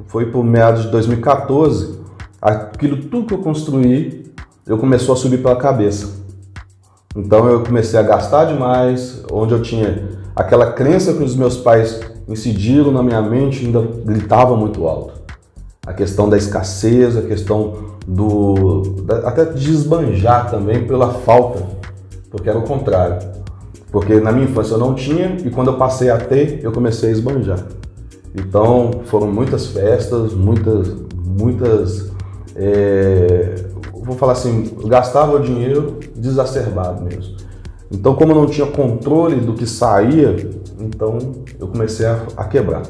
foi por meados de 2014, aquilo tudo que eu construí, eu começou a subir pela cabeça. Então eu comecei a gastar demais, onde eu tinha aquela crença que os meus pais incidiram na minha mente, ainda gritava muito alto. A questão da escassez, a questão até de esbanjar também pela falta, porque era o contrário. Porque na minha infância eu não tinha e quando eu passei a ter, eu comecei a esbanjar. Então foram muitas festas, vou falar assim, eu gastava o dinheiro desacerbado mesmo. Então, como eu não tinha controle do que saía, então eu comecei a quebrar.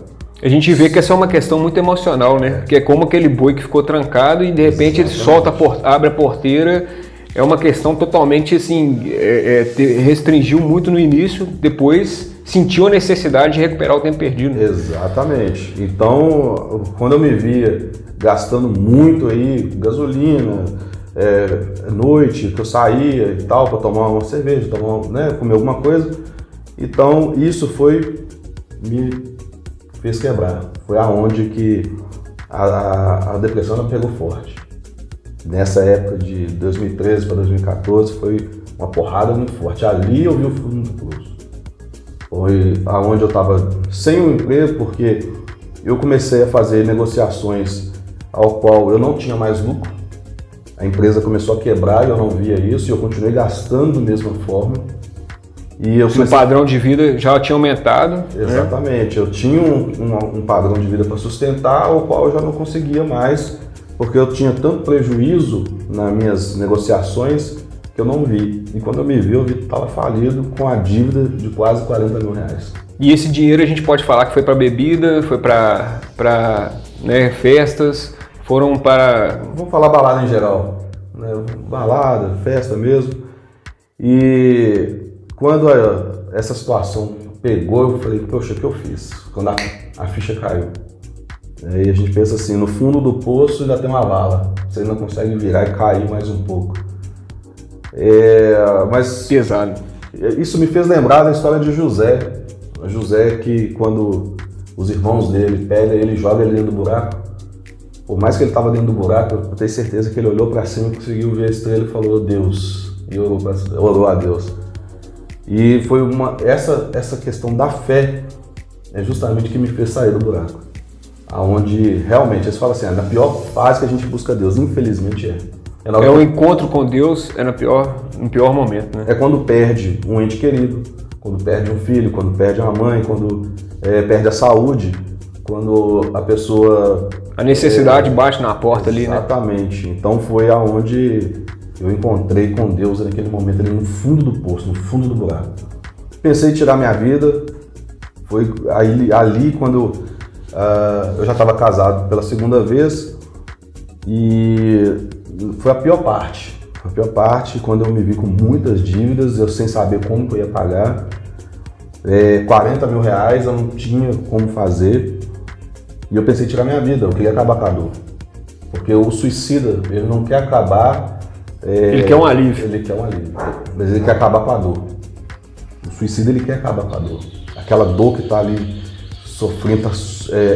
A gente vê que essa é uma questão muito emocional, né? Que é como aquele boi que ficou trancado e de repente ele solta, abre a porteira. É uma questão totalmente assim, restringiu muito no início, depois sentiu a necessidade de recuperar o tempo perdido. Exatamente. Então, quando eu me via gastando muito aí, gasolina, noite, que eu saía e tal, para tomar uma cerveja, comer alguma coisa, então isso me fez quebrar. Foi aonde que a depressão me pegou forte. Nessa época de 2013 para 2014 foi uma porrada muito forte. Ali eu vi o fundo do poço. Foi aonde eu estava sem um emprego, porque eu comecei a fazer negociações ao qual eu não tinha mais lucro. A empresa começou a quebrar e eu não via isso, e eu continuei gastando da mesma forma. E o padrão de vida já tinha aumentado. Exatamente, eu tinha um padrão de vida para sustentar, ao qual eu já não conseguia mais, porque eu tinha tanto prejuízo nas minhas negociações que eu não vi. E quando eu me vi, eu vi que estava falido com a dívida de quase 40 mil reais. E esse dinheiro a gente pode falar que foi para bebida, foi para festas, foram para... Vamos falar balada em geral, né? Balada, festa mesmo. E quando essa situação pegou, eu falei, poxa, o que eu fiz? Quando a ficha caiu. E a gente pensa assim, no fundo do poço ainda tem uma vala, você ainda consegue virar e cair mais um pouco. Mas pesado. Isso me fez lembrar da história de José. José que quando os irmãos dele pegam ele e jogam ele dentro do buraco, por mais que ele estava dentro do buraco, eu tenho certeza que ele olhou para cima, conseguiu ver a estrela e falou Deus, e orou a Deus. E foi essa questão da fé é justamente que me fez sair do buraco. Aonde realmente, eles falam assim, na pior fase que a gente busca Deus, infelizmente o encontro com Deus no pior momento, né? É quando perde um ente querido, quando perde um filho, quando perde uma mãe, quando perde a saúde, quando a pessoa... A necessidade bate na porta ali, né? Exatamente. Então foi aonde eu encontrei com Deus naquele momento, ali no fundo do poço, no fundo do buraco. Pensei em tirar minha vida, foi ali quando eu já estava casado pela segunda vez e foi a pior parte. A pior parte quando eu me vi com muitas dívidas, eu sem saber como que eu ia pagar. 40 mil reais eu não tinha como fazer. E eu pensei em tirar minha vida, eu queria acabar com a dor. Porque o suicida, ele não quer acabar... ele quer um alívio. Ele quer um alívio, mas ele quer acabar com a dor. O suicida, ele quer acabar com a dor. Aquela dor que está ali sofrendo,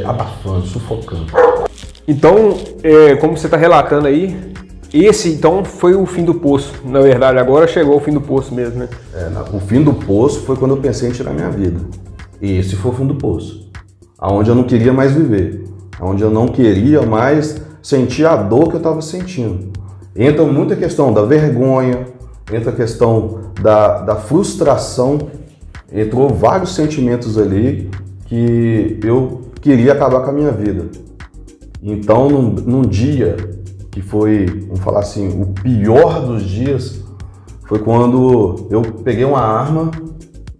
abafando, sufocando. Então, como você está relatando aí, esse então foi o fim do poço. Na verdade, agora chegou o fim do poço mesmo, né? O fim do poço foi quando eu pensei em tirar minha vida. E esse foi o fim do poço. Onde eu não queria mais viver. Onde eu não queria mais sentir a dor que eu estava sentindo. Entra muita questão da vergonha, entra a questão da frustração. Entrou vários sentimentos ali que eu queria acabar com a minha vida. Então, num dia que foi, vamos falar assim, o pior dos dias, foi quando eu peguei uma arma,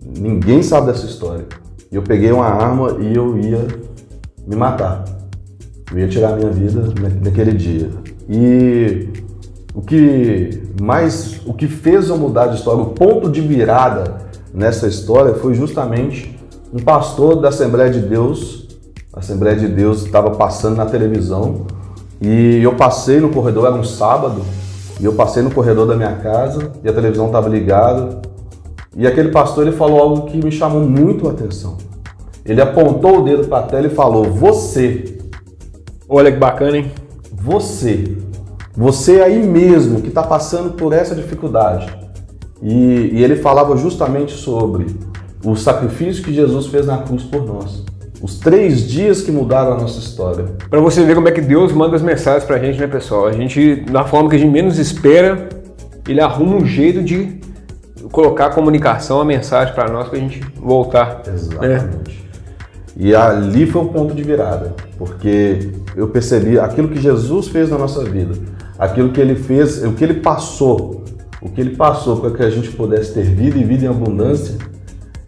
ninguém sabe dessa história. Eu peguei uma arma e eu ia me matar. Eu ia tirar a minha vida naquele dia. E o que fez eu mudar de história, o ponto de virada nessa história foi justamente um pastor da Assembleia de Deus. A Assembleia de Deus estava passando na televisão e eu passei no corredor, era um sábado, e eu passei no corredor da minha casa e a televisão estava ligada. E aquele pastor, ele falou algo que me chamou muito a atenção. Ele apontou o dedo para a tela e falou, você Olha que bacana, hein? Você aí mesmo que está passando por essa dificuldade. E ele falava justamente sobre o sacrifício que Jesus fez na cruz por nós. Os 3 dias que mudaram a nossa história. Para você ver como é que Deus manda as mensagens pra gente, né, pessoal? A gente, da forma que a gente menos espera, ele arruma um jeito de colocar a comunicação, a mensagem para nós, pra gente voltar. Exatamente. E ali foi um ponto de virada, porque eu percebi aquilo que Jesus fez na nossa vida, aquilo que ele fez, o que ele passou para que a gente pudesse ter vida e vida em abundância,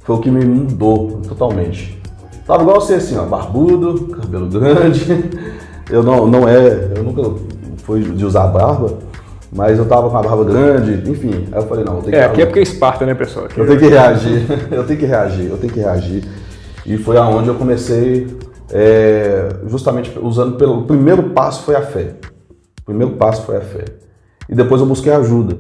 foi o que me mudou totalmente. Tava igual você assim, ó, barbudo, cabelo grande, eu nunca fui de usar barba, mas eu tava com a barba grande, enfim, aí eu falei, não, eu tenho que... Aqui é porque é Esparta, né, pessoal? Eu tenho que reagir, eu tenho que reagir. E foi aonde eu comecei, justamente usando o primeiro passo foi a fé. O primeiro passo foi a fé. E depois eu busquei ajuda.